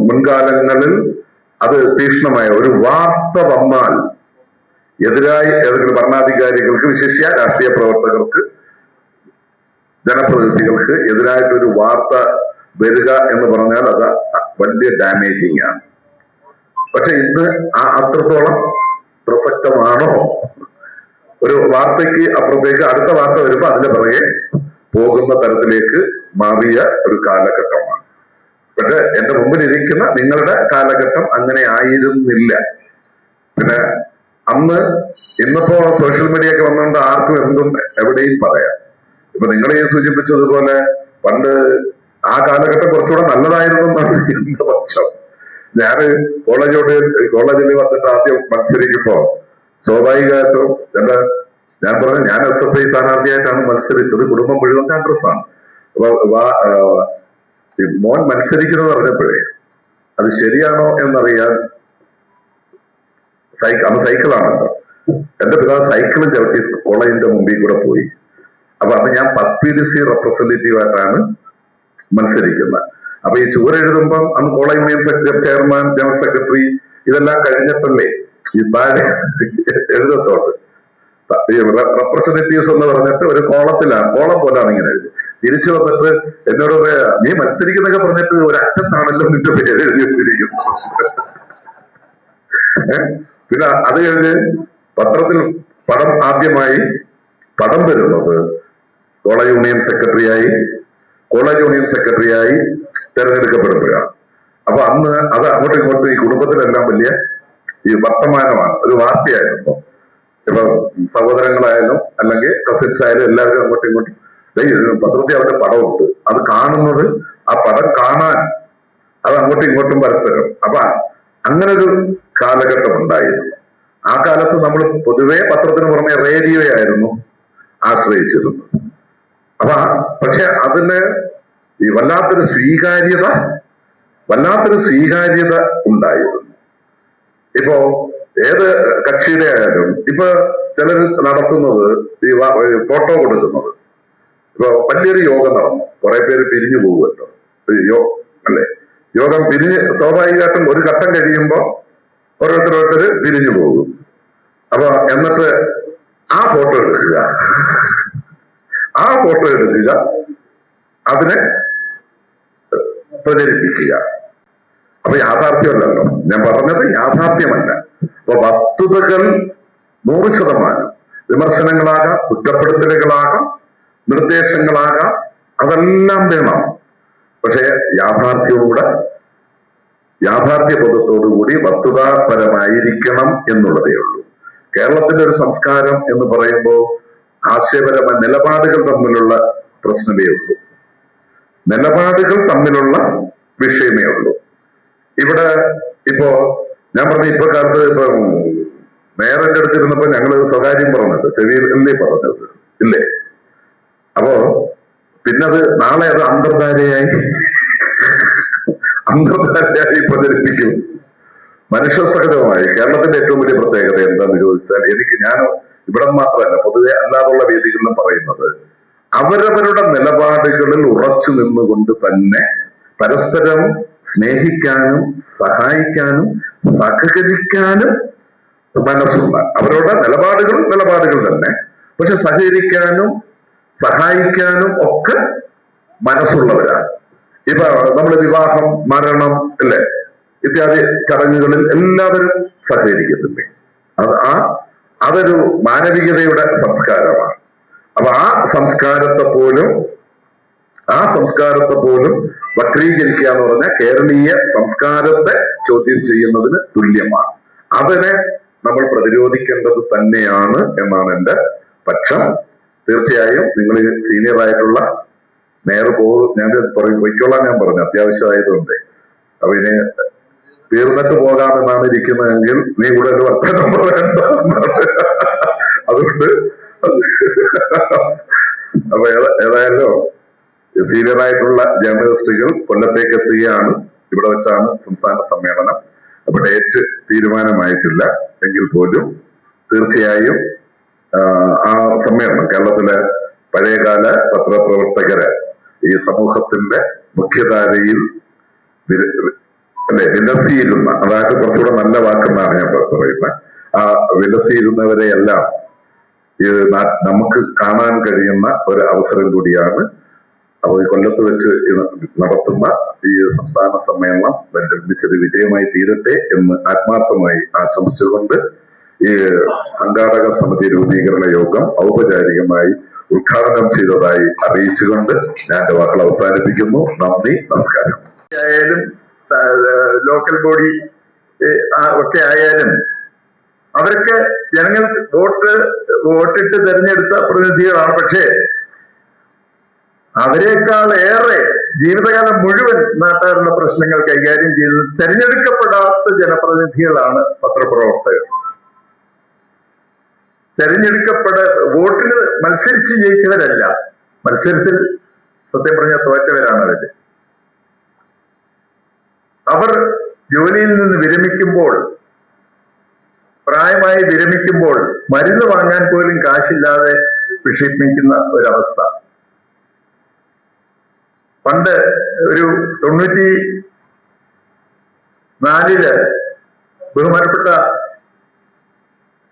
മുൻകാലങ്ങളിൽ അത് തീക്ഷ്ണമായ ഒരു വാർത്ത വന്നാൽ എതിരായി ഏതെങ്കിലും ഭരണാധികാരികൾക്ക്, വിശേഷിയ രാഷ്ട്രീയ പ്രവർത്തകർക്ക്, ജനപ്രതിനിധികൾക്ക് എതിരായിട്ടൊരു വാർത്ത വരിക എന്ന് പറഞ്ഞാൽ അത് വലിയ ഡാമേജിങ് ആണ്. പക്ഷെ ഇന്ന് അത്രത്തോളം പ്രസക്തമാണോ? ഒരു വാർത്തയ്ക്ക് അപ്പുറത്തേക്ക് അടുത്ത വാർത്ത വരുമ്പോൾ അതിന്റെ പുറകെ പോകുന്ന തരത്തിലേക്ക് മാറിയ ഒരു കാലഘട്ടമാണ്. പക്ഷെ എന്റെ മുമ്പിലിരിക്കുന്ന നിങ്ങളുടെ കാലഘട്ടം അങ്ങനെ ആയിരുന്നില്ല. പിന്നെ ഇന്നിപ്പോ സോഷ്യൽ മീഡിയ ഒക്കെ വന്നുകൊണ്ട് ആർക്കും എന്തും എവിടെയും പറയാം. ഇപ്പൊ നിങ്ങൾ ഈ സൂചിപ്പിച്ചതുപോലെ പണ്ട് ആ കാലഘട്ടം കുറച്ചുകൂടെ നല്ലതായിരുന്നു എന്നാണ് എന്റെ പക്ഷം. ഞാന് കോളേജിൽ വന്നിട്ട് ആദ്യം മത്സരിക്കുമ്പോ സ്വാഭാവികമായിട്ടും ഞാൻ പറഞ്ഞു, ഞാൻ SFI സ്ഥാനാർത്ഥിയായിട്ടാണ് മത്സരിച്ചത്, കുടുംബം മുഴുവൻ കോൺഗ്രസ്സാണ്. അപ്പൊ മോൻ മത്സരിക്കുന്നത് പറഞ്ഞപ്പോഴേ അത് ശരിയാണോ എന്നറിയാൻ അന്ന് സൈക്കിളാണല്ലോ, എന്റെ പിതാവ് സൈക്കിളും ചവിട്ടി കോളേജിന്റെ മുമ്പിൽ കൂടെ പോയി. അപ്പൊ അന്ന് ഞാൻ PSPDC റെപ്രസെന്റേറ്റീവായിട്ടാണ് മത്സരിക്കുന്നത്. അപ്പൊ ഈ ചൂരെഴുതുമ്പം അന്ന് college union chairman, general secretary ഇതെല്ലാം കഴിഞ്ഞിട്ടല്ലേ ഈ താഴെ എഴുതത്തോട്ട്. റെപ്രസെന്റേറ്റീവ്സ് എന്ന് പറഞ്ഞിട്ട് ഒരു കോളം പോലാണ് ഇങ്ങനെ എഴുതി. തിരിച്ചു വന്നിട്ട് എന്നോട് പറയാ, നീ മത്സരിക്കുന്നൊക്കെ പറഞ്ഞിട്ട് ഒരു അറ്റത്താണല്ലോ നിന്റെ പേര് എഴുതി വെച്ചിരിക്കുന്നു. പിന്നെ അത് കഴിഞ്ഞ് പത്രത്തിൽ ആദ്യമായി പടം വരുന്നത് കോളേജ് യൂണിയൻ സെക്രട്ടറിയായി തെരഞ്ഞെടുക്കപ്പെടുമ്പോഴാണ്. അപ്പൊ അന്ന് അത് അങ്ങോട്ടും ഇങ്ങോട്ടും ഈ കുടുംബത്തിലെല്ലാം വലിയ ഈ വർത്തമാനമാണ്, ഒരു വാർത്തയായിരുന്നു. ഇപ്പൊ സഹോദരങ്ങളായാലും അല്ലെങ്കിൽ കസിൻസ് ആയാലും എല്ലാവരും അങ്ങോട്ടും ഇങ്ങോട്ടും പത്രത്തിൽ അവരുടെ പടമുണ്ട്, അത് കാണുന്നത്, ആ പടം കാണാൻ അത് അങ്ങോട്ടും ഇങ്ങോട്ടും പരസ്പരം. അപ്പൊ അങ്ങനെ ഒരു കാലഘട്ടം ഉണ്ടായിരുന്നു. ആ കാലത്ത് നമ്മൾ പൊതുവെ പത്രത്തിന് പുറമെ റേഡിയോ ആയിരുന്നു ആശ്രയിച്ചിരുന്നത്. അപ്പൊ പക്ഷെ അതിന് ഈ വല്ലാത്തൊരു സ്വീകാര്യത ഉണ്ടായിരുന്നു. ഇപ്പോ ഏത് കക്ഷിയുടെ ആയാലും ഇപ്പൊ ചിലർ നടത്തുന്നത് ഈ ഫോട്ടോ കൊടുക്കുന്നത്. ഇപ്പൊ വലിയൊരു യോഗം നടന്നു, കുറെ പേര് പിരിഞ്ഞു പോകുമല്ലോ, അല്ലെ? യോഗം സ്വാഭാവികമായിട്ടും ഒരു ഘട്ടം കഴിയുമ്പോ ഓരോരുത്തർ പിരിഞ്ഞു പോകും. അപ്പൊ എന്നിട്ട് ആ ഫോട്ടോ എടുക്കുക, അതിനെ പ്രചരിപ്പിക്കുക. അപ്പൊ യാഥാർത്ഥ്യമല്ലല്ലോ, ഞാൻ പറഞ്ഞത് യാഥാർത്ഥ്യമല്ല. അപ്പൊ വസ്തുതകൾ 100% വിമർശനങ്ങളാകാം, കുറ്റപ്പെടുത്തലുകളാകാം, നിർദ്ദേശങ്ങളാകാം, അതെല്ലാം വേണം. പക്ഷെ യാഥാർത്ഥ്യബോധത്തോടുകൂടി വസ്തുതാപരമായിരിക്കണം എന്നുള്ളതേ ഉള്ളൂ. കേരളത്തിന്റെ ഒരു സംസ്കാരം എന്ന് പറയുമ്പോൾ ആശയപരമായ നിലപാടുകൾ തമ്മിലുള്ള പ്രശ്നമേ ഉള്ളൂ, നിലപാടുകൾ തമ്മിലുള്ള വിഷയമേ ഉള്ളൂ. ഇവിടെ ഇപ്പോ ഞാൻ പറഞ്ഞ ഇപ്പൊ കാലത്ത് ഇപ്പൊ മേയറിന്റെ അടുത്തിരുന്നപ്പോ ഞങ്ങള് സ്വകാര്യം പറഞ്ഞത്, ചെവിയിലല്ലേ പറഞ്ഞത്, ഇല്ലേ? അപ്പോ പിന്നത് നാളെ അത് അന്തർധാരയായി പ്രചരിപ്പിക്കും. മനുഷ്യസഹജമായി കേരളത്തിന്റെ ഏറ്റവും വലിയ പ്രത്യേകത എന്താന്ന് ചോദിച്ചാൽ, ഞാൻ ഇവിടെ മാത്രമല്ല പൊതുവെ അല്ലാതുള്ള വേദികളിലും പറയുന്നത്, അവരവരുടെ നിലപാടുകളിൽ ഉറച്ചു നിന്നുകൊണ്ട് തന്നെ പരസ്പരം സ്നേഹിക്കാനും സഹായിക്കാനും സഹകരിക്കാനും മനസ്സുള്ള, അവരുടെ നിലപാടുകൾ തന്നെ, പക്ഷെ സഹകരിക്കാനും സഹായിക്കാനും ഒക്കെ മനസ്സുള്ളവരാണ്. ഇപ്പൊ നമ്മൾ വിവാഹം, മരണം, അല്ലെ, ഇത്യാദി ചടങ്ങുകളിൽ എല്ലാവരും സഹകരിക്കുന്നില്ലേ? അതൊരു മാനവികതയുടെ സംസ്കാരമാണ്. അപ്പൊ ആ സംസ്കാരത്തെ പോലും വക്രീകരിക്കുക എന്ന് പറഞ്ഞാൽ കേരളീയ സംസ്കാരത്തെ ചോദ്യം ചെയ്യുന്നതിന് തുല്യമാണ്. അതിനെ നമ്മൾ പ്രതിരോധിക്കേണ്ടത് തന്നെയാണ് എന്നാണ് എന്റെ പക്ഷം. തീർച്ചയായും നിങ്ങൾ സീനിയർ ആയിട്ടുള്ള മേയർ ഞാൻ പൊയ്ക്കൊള്ളാൻ ഞാൻ പറഞ്ഞു, അത്യാവശ്യമായതുകൊണ്ട്. അപ്പൊ ഇനി തീർന്നിട്ട് പോകാമെന്നാണ് ഇരിക്കുന്നതെങ്കിൽ നീ കൂടെ ഒരു വർത്തമാനം പറയണ്ട. അതുകൊണ്ട് അപ്പൊ ഏതായാലും സീനിയർ ആയിട്ടുള്ള ജേർണലിസ്റ്റുകൾ കൊല്ലത്തേക്ക് എത്തുകയാണ്. ഇവിടെ വെച്ചാണ് സംസ്ഥാന സമ്മേളനം. അപ്പൊ ഡേറ്റ് തീരുമാനമായിട്ടില്ല എങ്കിൽ പോലും തീർച്ചയായും ആ സമ്മേളനം കേരളത്തിലെ പഴയകാല പത്രപ്രവർത്തകര് ഈ സമൂഹത്തിന്റെ മുഖ്യധാരയിൽ വിലസിയിരുന്ന, അതായത് കുറച്ചുകൂടെ നല്ല വാക്കെന്നാണ് ഞാൻ പറയുന്നത്, ആ വിലസിയിരുന്നവരെയെല്ലാം നമുക്ക് കാണാൻ കഴിയുന്ന ഒരു അവസരം കൂടിയാണ്. അപ്പോൾ ഈ കൊല്ലത്ത് വെച്ച് നടത്തുന്ന ഈ സംസ്ഥാന സമ്മേളനം നിർമ്മിച്ചത് വിജയമായി തീരട്ടെ എന്ന് ആത്മാർത്ഥമായി ആശംസിച്ചുകൊണ്ട് ഈ സംഘാടക സമിതി രൂപീകരണ യോഗം ഔപചാരികമായി ഉദ്ഘാടനം ചെയ്തതായി അറിയിച്ചുകൊണ്ട് ഞാൻ എന്റെ വാക്കുകൾ അവസാനിപ്പിക്കുന്നു. നന്ദി, നമസ്കാരം. ആയാലും ലോക്കൽ ബോഡി ഒക്കെ ആയാലും അവർക്ക് ജനങ്ങൾ വോട്ടിട്ട് തെരഞ്ഞെടുത്ത പ്രതിനിധികളാണ്. പക്ഷേ അവരെക്കാൾ ഏറെ ജീവിതകാലം മുഴുവൻ നാട്ടുകാരുടെ പ്രശ്നങ്ങൾ കൈകാര്യം ചെയ്തത് തെരഞ്ഞെടുക്കപ്പെടാത്ത ജനപ്രതിനിധികളാണ് പത്രപ്രവർത്തകർ. വോട്ടിന് മത്സരിച്ച് ജയിച്ചവരല്ല, മത്സരത്തിൽ സത്യം പറഞ്ഞാൽ തോറ്റവരാണ് അവര്. അവർ ജോലിയിൽ നിന്ന് വിരമിക്കുമ്പോൾ, പ്രായമായി വിരമിക്കുമ്പോൾ മരുന്ന് വാങ്ങാൻ പോലും കാശില്ലാതെ വിഷമിക്കുന്ന ഒരവസ്ഥ. പണ്ട് ഒരു 94 ബഹുമാനപ്പെട്ട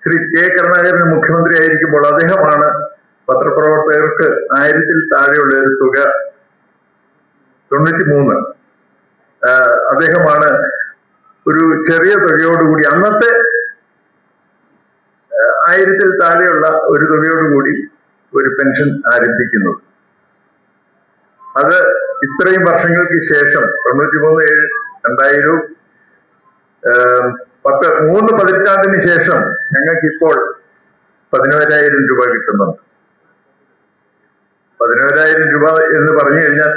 ശ്രീ കെ കരുണാകരൻ മുഖ്യമന്ത്രി ആയിരിക്കുമ്പോൾ അദ്ദേഹമാണ് പത്രപ്രവർത്തകർക്ക് 1000-ൽ താഴെയുള്ള ഒരു തുക, 93 അദ്ദേഹമാണ് ഒരു ചെറിയ തുകയോടുകൂടി, അന്നത്തെ 1000-ൽ താഴെയുള്ള ഒരു തുകയോടുകൂടി ഒരു പെൻഷൻ ആരംഭിക്കുന്നത്. അത് ഇത്രയും വർഷങ്ങൾക്ക് ശേഷം 93-2000 3 പതിറ്റാണ്ടിന് ശേഷം ഞങ്ങൾക്കിപ്പോൾ 11,000 രൂപ കിട്ടുന്നുണ്ട്. 11,000 രൂപ എന്ന് പറഞ്ഞു കഴിഞ്ഞാൽ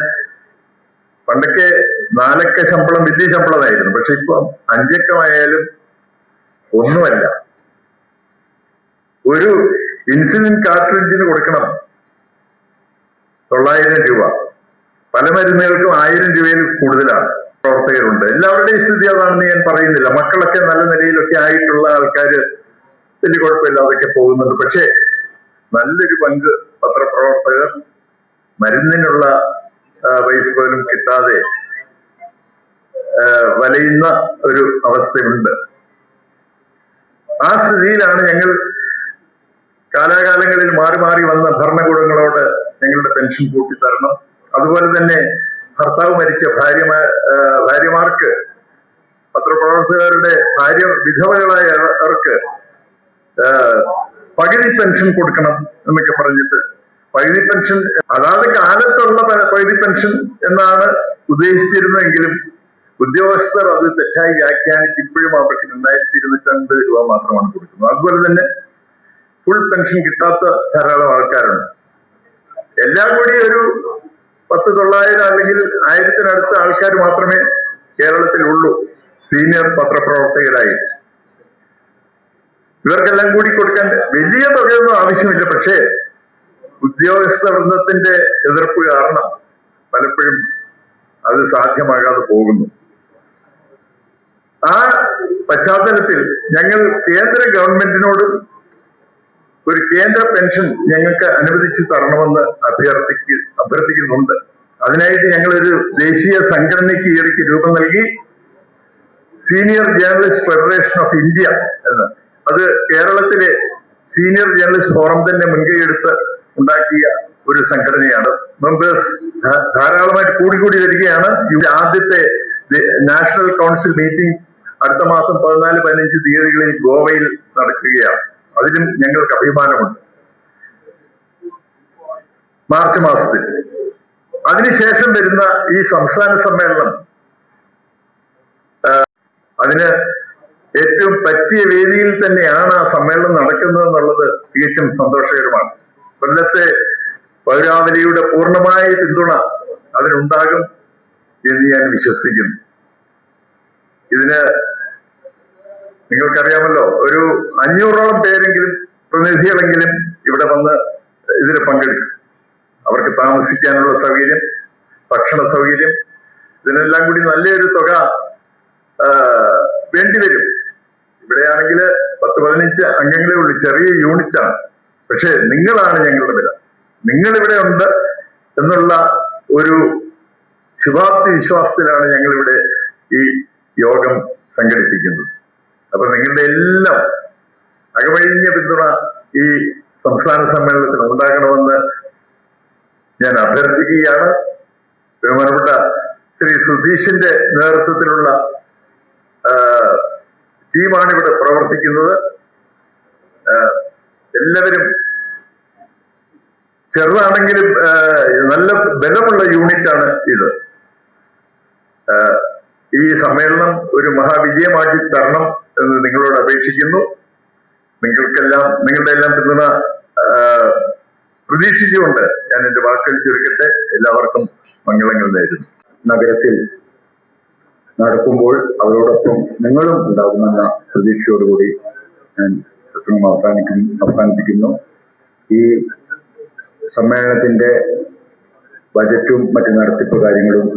പണ്ടൊക്കെ 4 അക്ക ശമ്പളം വലിയ ശമ്പളമായിരുന്നു. പക്ഷെ ഇപ്പം 5 അക്കമായാലും ഒന്നുമല്ല. ഒരു ഇൻസുലിൻ കാർട്രിഡ്ജിന് കൊടുക്കണം 900 രൂപ. പല മരുന്നുകൾക്കും 1000 രൂപയിൽ കൂടുതലാണ്. പ്രവർത്തകരുണ്ട്. എല്ലാവരുടെയും സ്ഥിതി അതാണെന്ന് ഞാൻ പറയുന്നില്ല. മക്കളൊക്കെ നല്ല നിലയിലൊക്കെ ആയിട്ടുള്ള ആൾക്കാർ വലിയ കുഴപ്പമില്ലാതൊക്കെ പോകുന്നുണ്ട്. പക്ഷേ നല്ലൊരു പങ്ക് പത്രപ്രവർത്തകർ മരുന്നിനുള്ള പൈസ പോലും കിട്ടാതെ വലയുന്ന ഒരു അവസ്ഥയുണ്ട്. ആ സ്ഥിതിയിലാണ് ഞങ്ങൾ കാലാകാലങ്ങളിൽ മാറി മാറി വന്ന ഭരണകൂടങ്ങളോട് ഞങ്ങളുടെ പെൻഷൻ കൂട്ടിത്തരണം, അതുപോലെ തന്നെ ഭർത്താവ് മരിച്ച ഭാര്യമാർക്ക്, പത്രപ്രവർത്തകരുടെ വിധവകളായവർക്ക് പകുതി പെൻഷൻ കൊടുക്കണം എന്നൊക്കെ പറഞ്ഞിട്ട്, പകുതി പെൻഷൻ അതാത് കാലത്തുള്ള പകുതി പെൻഷൻ എന്നാണ് ഉദ്ദേശിച്ചിരുന്നതെങ്കിലും ഉദ്യോഗസ്ഥർ അത് തെറ്റായി വ്യാഖ്യാനിച്ച് ഇപ്പോഴും അവർക്ക് 2,250 രൂപ മാത്രമാണ് കൊടുക്കുന്നത്. അതുപോലെ തന്നെ ഫുൾ പെൻഷൻ കിട്ടാത്ത ധാരാളം ആൾക്കാരുണ്ട്. എല്ലാം കൂടി ഒരു 10,900 അല്ലെങ്കിൽ 1000-നടുത്ത ആൾക്കാർ മാത്രമേ കേരളത്തിലുള്ളൂ സീനിയർ പത്രപ്രവർത്തകരായി. ഇവർക്കെല്ലാം കൂടി കൊടുക്കാൻ വലിയ തുകയൊന്നും ആവശ്യമില്ല. പക്ഷേ ഉദ്യോഗസ്ഥ വൃന്ദത്തിന്റെ എതിർപ്പ് കാരണം പലപ്പോഴും അത് സാധ്യമാകാതെ പോകുന്നു. ആ പശ്ചാത്തലത്തിൽ ഞങ്ങൾ കേന്ദ്ര ഗവൺമെന്റിനോടും ഒരു കേന്ദ്ര പെൻഷൻ ഞങ്ങൾക്ക് അനുവദിച്ചു തരണമെന്ന് അഭ്യർത്ഥിക്കുന്നുണ്ട്. അതിനായിട്ട് ഞങ്ങളൊരു ദേശീയ സംഘടനയ്ക്ക് ഈയിടയ്ക്ക് രൂപം നൽകി. Senior journalist federation of India എന്ന്. അത് കേരളത്തിലെ സീനിയർ ജേർണലിസ്റ്റ് ഫോറം തന്നെ മുൻകൈയെടുത്ത് ഉണ്ടാക്കിയ ഒരു സംഘടനയാണ്. മെമ്പേഴ്സ് ധാരാളമായിട്ട് കൂടിക്കൂടി വരികയാണ്. ഇവിടെ ആദ്യത്തെ നാഷണൽ കൗൺസിൽ മീറ്റിംഗ് അടുത്ത മാസം 14-15 തീയതികളിൽ ഗോവയിൽ നടക്കുകയാണ്. അതിലും ഞങ്ങൾക്ക് അഭിമാനമുണ്ട്. മാർച്ച് മാസത്തിൽ. അതിനുശേഷം വരുന്ന ഈ സംസ്ഥാന സമ്മേളനം അതിന് ഏറ്റവും പറ്റിയ വേദിയിൽ തന്നെയാണ് ആ സമ്മേളനം നടക്കുന്നത് എന്നുള്ളത് തികച്ചും സന്തോഷകരമാണ്. കൊല്ലത്തെ പൗരാവലിയുടെ പൂർണ്ണമായ പിന്തുണ അതിനുണ്ടാകും എന്ന് ഞാൻ വിശ്വസിക്കുന്നു. ഇതിന് നിങ്ങൾക്കറിയാമല്ലോ, ഒരു 500ഓളം പേരെങ്കിലും പ്രതിനിധികളെങ്കിലും ഇവിടെ വന്ന് ഇതിന് പങ്കെടുക്കും. അവർക്ക് താമസിക്കാനുള്ള സൗകര്യം, ഭക്ഷണ സൗകര്യം, ഇതിനെല്ലാം കൂടി നല്ലൊരു തുക വേണ്ടിവരും. ഇവിടെയാണെങ്കിൽ 10-15 അംഗങ്ങളെ ഉള്ളൂ, ചെറിയ യൂണിറ്റാണ്. പക്ഷെ നിങ്ങളാണ് ഞങ്ങളുടെ വില. നിങ്ങളിവിടെ ഉണ്ട് എന്നുള്ള ഒരു ശുഭാപ്തി വിശ്വാസത്തിലാണ് ഞങ്ങളിവിടെ ഈ യോഗം സംഘടിപ്പിക്കുന്നത്. അപ്പൊ നിങ്ങളുടെ എല്ലാം അകമഴിഞ്ഞ പിന്തുണ ഈ സംസ്ഥാന സമ്മേളനത്തിന് ഉണ്ടാകണമെന്ന് ഞാൻ അഭ്യർത്ഥിക്കുകയാണ്. ബഹുമാനപ്പെട്ട ശ്രീ സുധീഷിന്റെ നേതൃത്വത്തിലുള്ള ടീമാണ് ഇവിടെ പ്രവർത്തിക്കുന്നത്. എല്ലാവരും ചെറുതാണെങ്കിലും നല്ല ബലമുള്ള യൂണിറ്റാണ് ഇത്. ഈ സമ്മേളനം ഒരു മഹാവിജയമാക്കി തരണം എന്ന് നിങ്ങളോട് അപേക്ഷിക്കുന്നു. നിങ്ങളുടെ എല്ലാം പിന്തുണ പ്രതീക്ഷിച്ചുകൊണ്ട് ഞാൻ എന്റെ വാക്കുകൾ ചുരുക്കട്ടെ. എല്ലാവർക്കും മംഗളങ്ങൾ നേരുന്നു. നഗരത്തിൽ നടക്കുമ്പോൾ അവരോടൊപ്പം നിങ്ങളും ഉണ്ടാകുമെന്ന പ്രതീക്ഷയോടുകൂടി ഞാൻ പ്രസംഗം അവസാനിപ്പിക്കുന്നു. ഈ സമ്മേളനത്തിന്റെ ബജറ്റും മറ്റു നടത്തിപ്പ് കാര്യങ്ങളും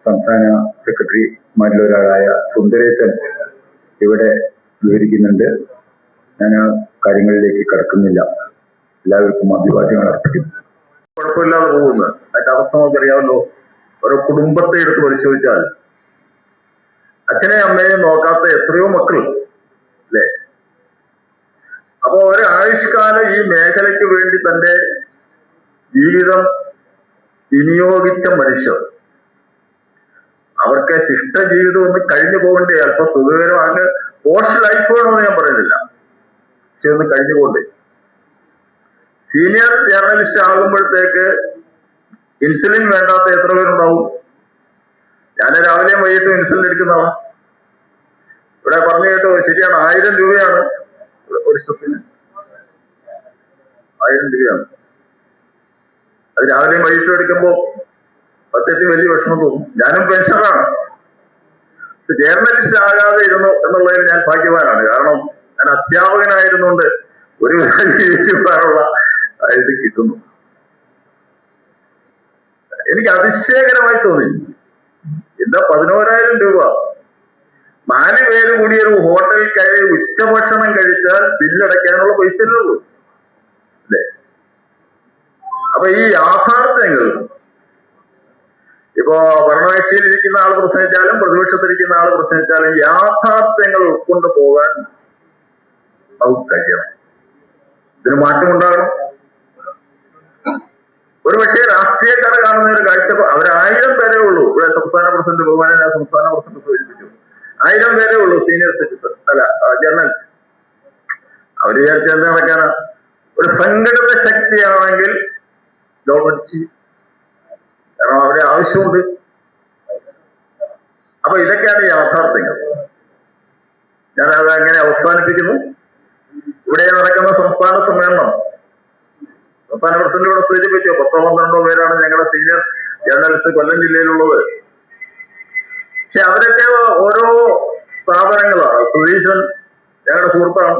സംസ്ഥാന സെക്രട്ടറിമാരിലൊരാളായ സുന്ദരേശൻ ഇവിടെ വിവരിക്കുന്നുണ്ട്. ഞാൻ ആ കാര്യങ്ങളിലേക്ക് കടക്കുന്നില്ല. എല്ലാവർക്കും അഭിവാദ്യങ്ങൾ അർപ്പിക്കുന്നു. കുഴപ്പമില്ലാതെ പോകുന്നത് അതിന്റെ അവസ്ഥ നമുക്കറിയാമല്ലോ. ഓരോ കുടുംബത്തെ എടുത്ത് പരിശോധിച്ചാൽ അച്ഛനെയും അമ്മയെയും നോക്കാത്ത എത്രയോ മക്കൾ അല്ലേ? അപ്പൊ ഒരായുഷ്കാലം ഈ മേഖലയ്ക്ക് വേണ്ടി തന്റെ ജീവിതം വിനിയോഗിച്ച മനുഷ്യർ, അവർക്ക് ശിഷ്ട ജീവിതം ഒന്ന് കഴിഞ്ഞു പോകണ്ടേ? അല്പം സുഖകരമാണ്. പോസ്റ്റ് ലൈഫ് വേണമെന്ന് ഞാൻ പറയുന്നില്ല, പക്ഷെ ഒന്ന് കഴിഞ്ഞു പോകണ്ടേ? സീനിയർ ജേർണലിസ്റ്റ് ആകുമ്പോഴത്തേക്ക് ഇൻസുലിൻ വേണ്ടാത്ത എത്ര പേരുണ്ടാവും? ഞാൻ രാവിലെയും വൈകിട്ടും ഇൻസുലിൻ എടുക്കുന്നതാണ്. ഇവിടെ പറഞ്ഞു കേട്ടോ, ശരിയാണ്, 1000 രൂപയാണ് ഒരു സ്റ്റെപ്പിന്. 1000 രൂപയാണ്. അത് രാവിലെയും വൈകിട്ടും എടുക്കുമ്പോൾ സത്യത്തിൽ വലിയ വിഷമം തോന്നും. ഞാനും പെൻഷനറാണ്. ജേർണലിസ്റ്റ് ആകാതെ ഇരുന്നു എന്നുള്ളതിൽ ഞാൻ ഭാഗ്യവാനാണ്. കാരണം ഞാൻ അധ്യാപകനായിരുന്നുകൊണ്ട് ഒരു ജീവിക്കാനുള്ള ഇത് കിട്ടുന്നു. എനിക്ക് അതിശയകരമായി തോന്നി. എന്താ 11,000 രൂപ 4 പേര് കൂടി ഒരു ഹോട്ടലിൽ കയറി ഉച്ചഭക്ഷണം കഴിച്ചാൽ ബില്ലടയ്ക്കാനുള്ള പൈസയല്ലേ ഉള്ളൂ അല്ലേ? അപ്പൊ ഈ യാഥാർത്ഥ്യങ്ങൾ ഇപ്പോ ഭരണകക്ഷിയിൽ ഇരിക്കുന്ന ആൾ പ്രസംഗിച്ചാലും പ്രതിപക്ഷത്തിരിക്കുന്ന ആൾ പ്രസംഗിച്ചാലും യാഥാർത്ഥ്യങ്ങൾ ഉൾക്കൊണ്ടു പോകാൻ നമുക്ക് കഴിയണം. ഇതിന് മാറ്റമുണ്ടാകണം. ഒരു പക്ഷേ രാഷ്ട്രീയക്കാരെ കാണുന്ന ഒരു കാഴ്ച, അവർ 1000 പേരേ ഉള്ളൂ. ഇവിടെ സംസ്ഥാന പ്രസിഡന്റ്, ബഹുമാനായ സംസ്ഥാന പ്രസിഡന്റ് സൂചിപ്പിച്ചു, 1000 പേരേ ഉള്ളൂ സീനിയർ സിറ്റിസൺ, അല്ല ജേർണലിസ്റ്റ്. അവർ വിചാരിച്ച എന്താ നടക്കാനാ? ഒരു സംഘടിത ശക്തിയാണെങ്കിൽ ഗവൺമെന്റ്, കാരണം അവരെ ആവശ്യമുണ്ട്. അപ്പൊ ഇതൊക്കെയാണ് യാഥാർത്ഥ്യങ്ങൾ. ഞാനത് അങ്ങനെ അവസാനിപ്പിക്കുന്നു. ഇവിടെ നടക്കുന്ന സംസ്ഥാന സമ്മേളനം, സംസ്ഥാന പ്രസിഡന്റ് ഇവിടെ സൂചിപ്പിച്ചു, 10-12 പേരാണ് ഞങ്ങളുടെ സീനിയർ ജേർണലിസ്റ്റ് കൊല്ലം ജില്ലയിലുള്ളത്. പക്ഷെ അവരൊക്കെ ഓരോ സ്ഥാപനങ്ങളാണ്. സുധീശൻ ഞങ്ങളുടെ സുഹൃത്താണ്.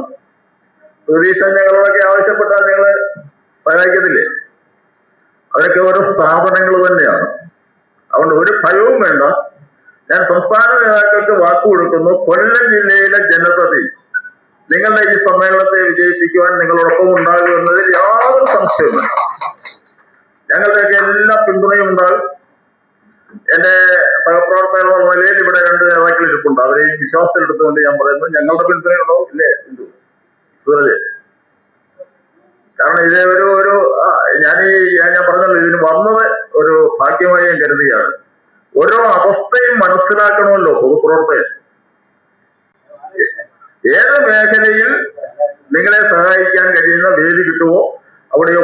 സുധീശൻ ഞങ്ങളോടൊക്കെ ആവശ്യപ്പെട്ടാൽ ഞങ്ങള് സഹായിക്കത്തില്ലേ? അവരൊക്കെ ഓരോ സ്ഥാപനങ്ങൾ തന്നെയാണ്. അതുകൊണ്ട് ഒരു ഭയവും വേണ്ട. ഞാൻ സംസ്ഥാന നേതാക്കൾക്ക് വാക്കുകൊടുക്കുന്നു, കൊല്ലം ജില്ലയിലെ ജനതയെ നിങ്ങളുടെ ഈ സമ്മേളനത്തെ വിജയിപ്പിക്കുവാൻ നിങ്ങളോടൊപ്പം ഉണ്ടാകും എന്നതിൽ യാതൊരു സംശയവുമില്ല. ഞങ്ങളുടെയൊക്കെ എല്ലാ പിന്തുണയും ഉണ്ടാകും. എന്റെ സഹപ്രവർത്തകർ നിലയിൽ ഇവിടെ 2 നേതാക്കൾ ഇരിപ്പുണ്ട്. അവരെ ഈ വിശ്വാസത്തിലെടുത്തുകൊണ്ട് ഞാൻ പറയുന്നു, ഞങ്ങളുടെ പിന്തുണയുണ്ടാവും. ഇല്ലേ സൂരജ്? കാരണം ഇത് ഞാൻ പറഞ്ഞല്ലോ, ഇതിന് വന്നത് ഒരു ഭാഗ്യമായി ഞാൻ കരുതുകയാണ്. ഓരോ അവസ്ഥയും മനസ്സിലാക്കണമല്ലോ പൊതുപ്രവർത്തകൻ. ഏത് മേഖലയിൽ നിങ്ങളെ സഹായിക്കാൻ കഴിയുന്ന വേദി കിട്ടുമോ അവിടെയോ